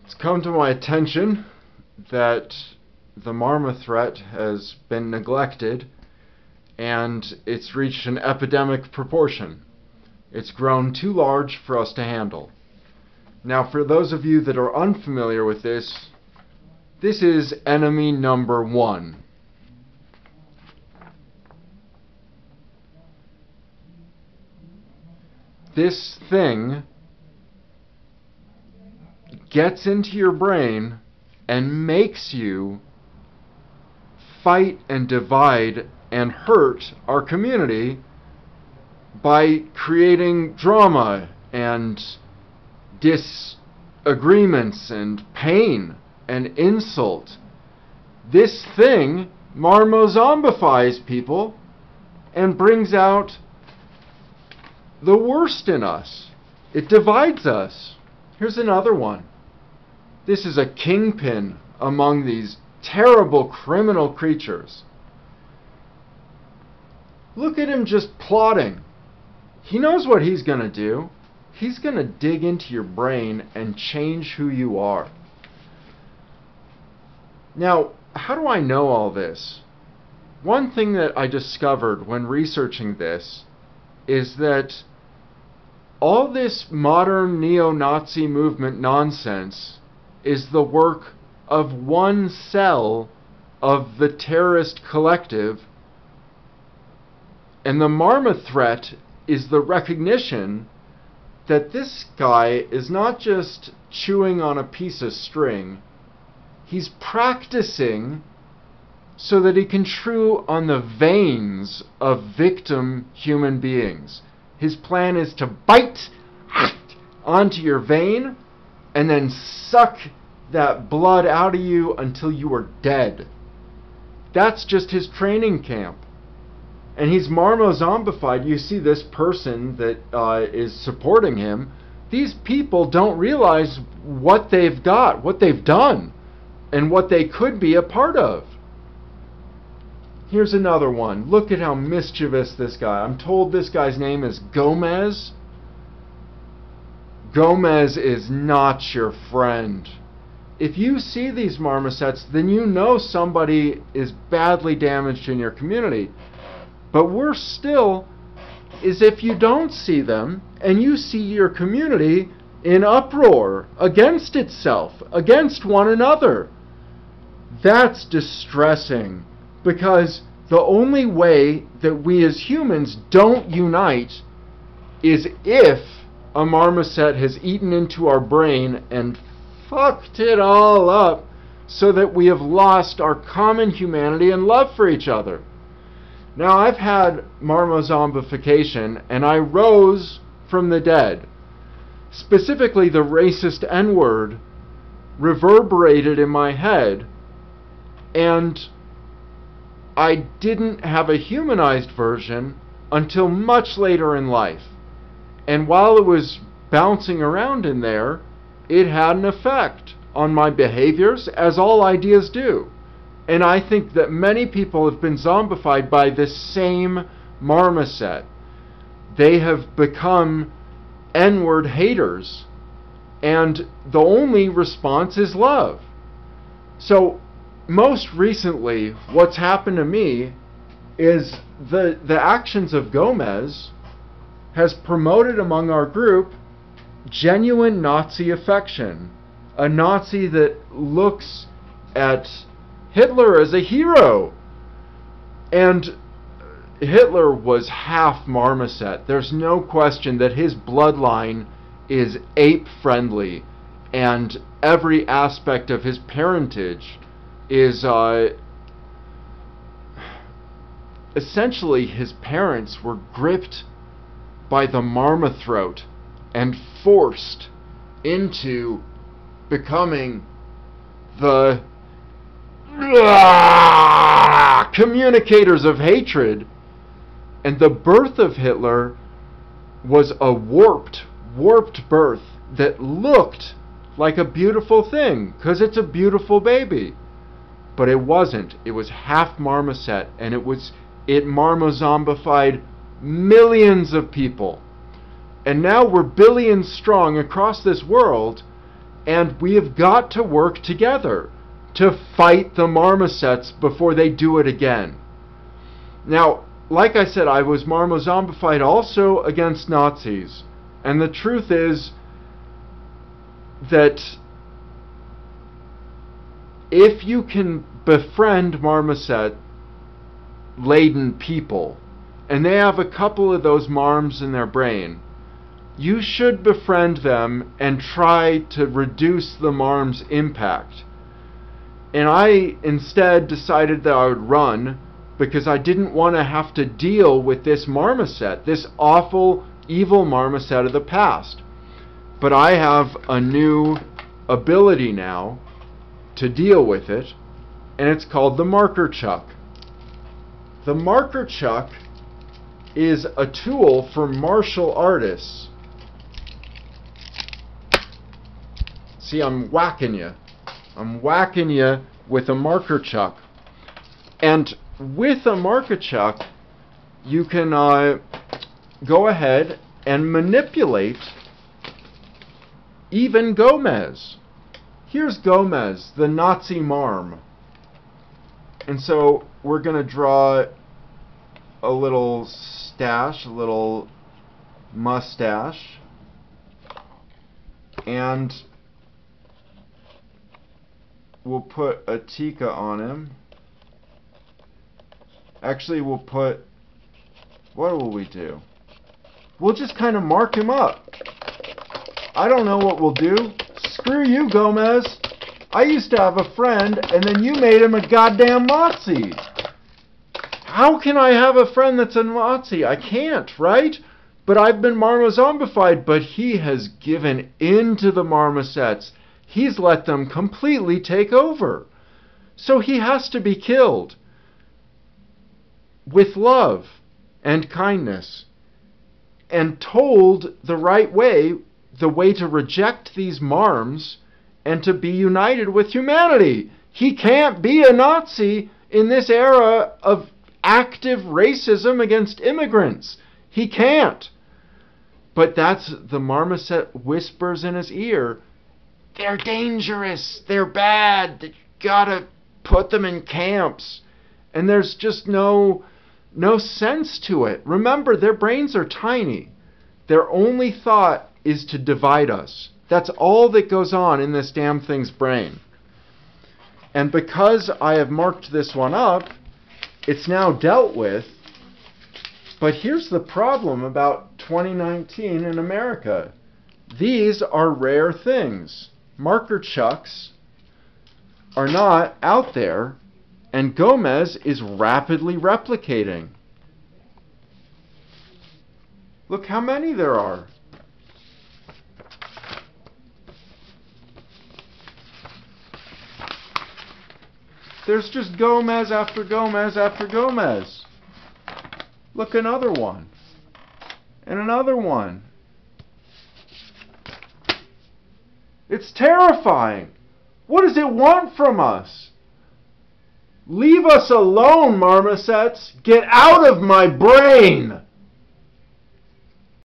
It's come to my attention that the marma threat has been neglected and it's reached an epidemic proportion. It's grown too large for us to handle. Now, for those of you that are unfamiliar with this is enemy number one. This thing gets into your brain and makes you fight and divide and hurt our community by creating drama and disagreements and pain and insult. This thing marmozombifies people and brings out the worst in us. It divides us. Here's another one. This is a kingpin among these terrible criminal creatures. Look at him just plotting. He knows what he's going to do. He's going to dig into your brain and change who you are. Now, how do I know all this? One thing that I discovered when researching this is that all this modern neo-Nazi movement nonsense is the work of one cell of the terrorist collective, and the marma threat is the recognition that this guy is not just chewing on a piece of string, he's practicing so that he can chew on the veins of victim human beings. His plan is to bite onto your vein and then suck that blood out of you until you are dead. That's just his training camp. And he's marmozombified. You see this person that is supporting him. These people don't realize what they've got, what they've done, and what they could be a part of. Here's another one. Look at how mischievous this guy. I'm told this guy's name is Gomez. Gomez is not your friend. If you see these marmosets, then you know somebody is badly damaged in your community. But worse still is if you don't see them and you see your community in uproar against itself, against one another. That's distressing, because the only way that we as humans don't unite is if a marmoset has eaten into our brain and fucked it all up so that we have lost our common humanity and love for each other. Now, I've had marmozombification and I rose from the dead. Specifically, the racist N-word reverberated in my head, and I didn't have a humanized version until much later in life. And while it was bouncing around in there, it had an effect on my behaviors, as all ideas do. And I think that many people have been zombified by this same marmoset. They have become N-word haters, and the only response is love. So, most recently, what's happened to me is the actions of Gomez has promoted among our group genuine Nazi affection. A Nazi that looks at Hitler as a hero. And Hitler was half marmoset. There's no question that his bloodline is ape-friendly, and every aspect of his parentage is essentially his parents were gripped by the marma throat and forced into becoming the communicators of hatred. And the birth of Hitler was a warped birth that looked like a beautiful thing, because it's a beautiful baby. But it wasn't. It was half marmoset, and it marmozombified millions of people. And now we're billions strong across this world, And we have got to work together to fight the marmosets before they do it again. Now, like I said, I was marmozombified also against Nazis. And the truth is that if you can befriend marmoset-laden people, and they have a couple of those marms in their brain, you should befriend them and try to reduce the marm's impact. And I instead decided that I would run because I didn't want to have to deal with this marmoset, this awful, evil marmoset of the past. But I have a new ability now to deal with it, and it's called the marker chuck. The marker chuck is a tool for martial artists. See, I'm whacking you. I'm whacking you with a marker chuck. And with a marker chuck, you can go ahead and manipulate even Gomez. Here's Gomez, the Nazi marm. And so we're going to draw a little stash, a little mustache, and we'll put a tikka on him. Actually, we'll put, what will we do? We'll just kind of mark him up. I don't know what we'll do. Screw you, Gomez. I used to have a friend, and then you made him a goddamn Nazi. How can I have a friend that's a Nazi? I can't, right? But I've been marmozombified, but he has given in to the marmosets. He's let them completely take over. So he has to be killed. With love and kindness. And told the right way, the way to reject these marms and to be united with humanity. He can't be a Nazi in this era of active racism against immigrants. He can't. But that's the marmoset whispers in his ear. They're dangerous. They're bad. You gotta put them in camps. And there's just no sense to it. Remember, their brains are tiny. Their only thought is to divide us. That's all that goes on in this damn thing's brain. And because I have marked this one up, it's now dealt with. But here's the problem about 2019 in America. These are rare things. Marker chucks are not out there, and Gomez is rapidly replicating. Look how many there are. There's just Gomez after Gomez after Gomez. Look, another one. And another one. It's terrifying. What does it want from us? Leave us alone, marmosets. Get out of my brain.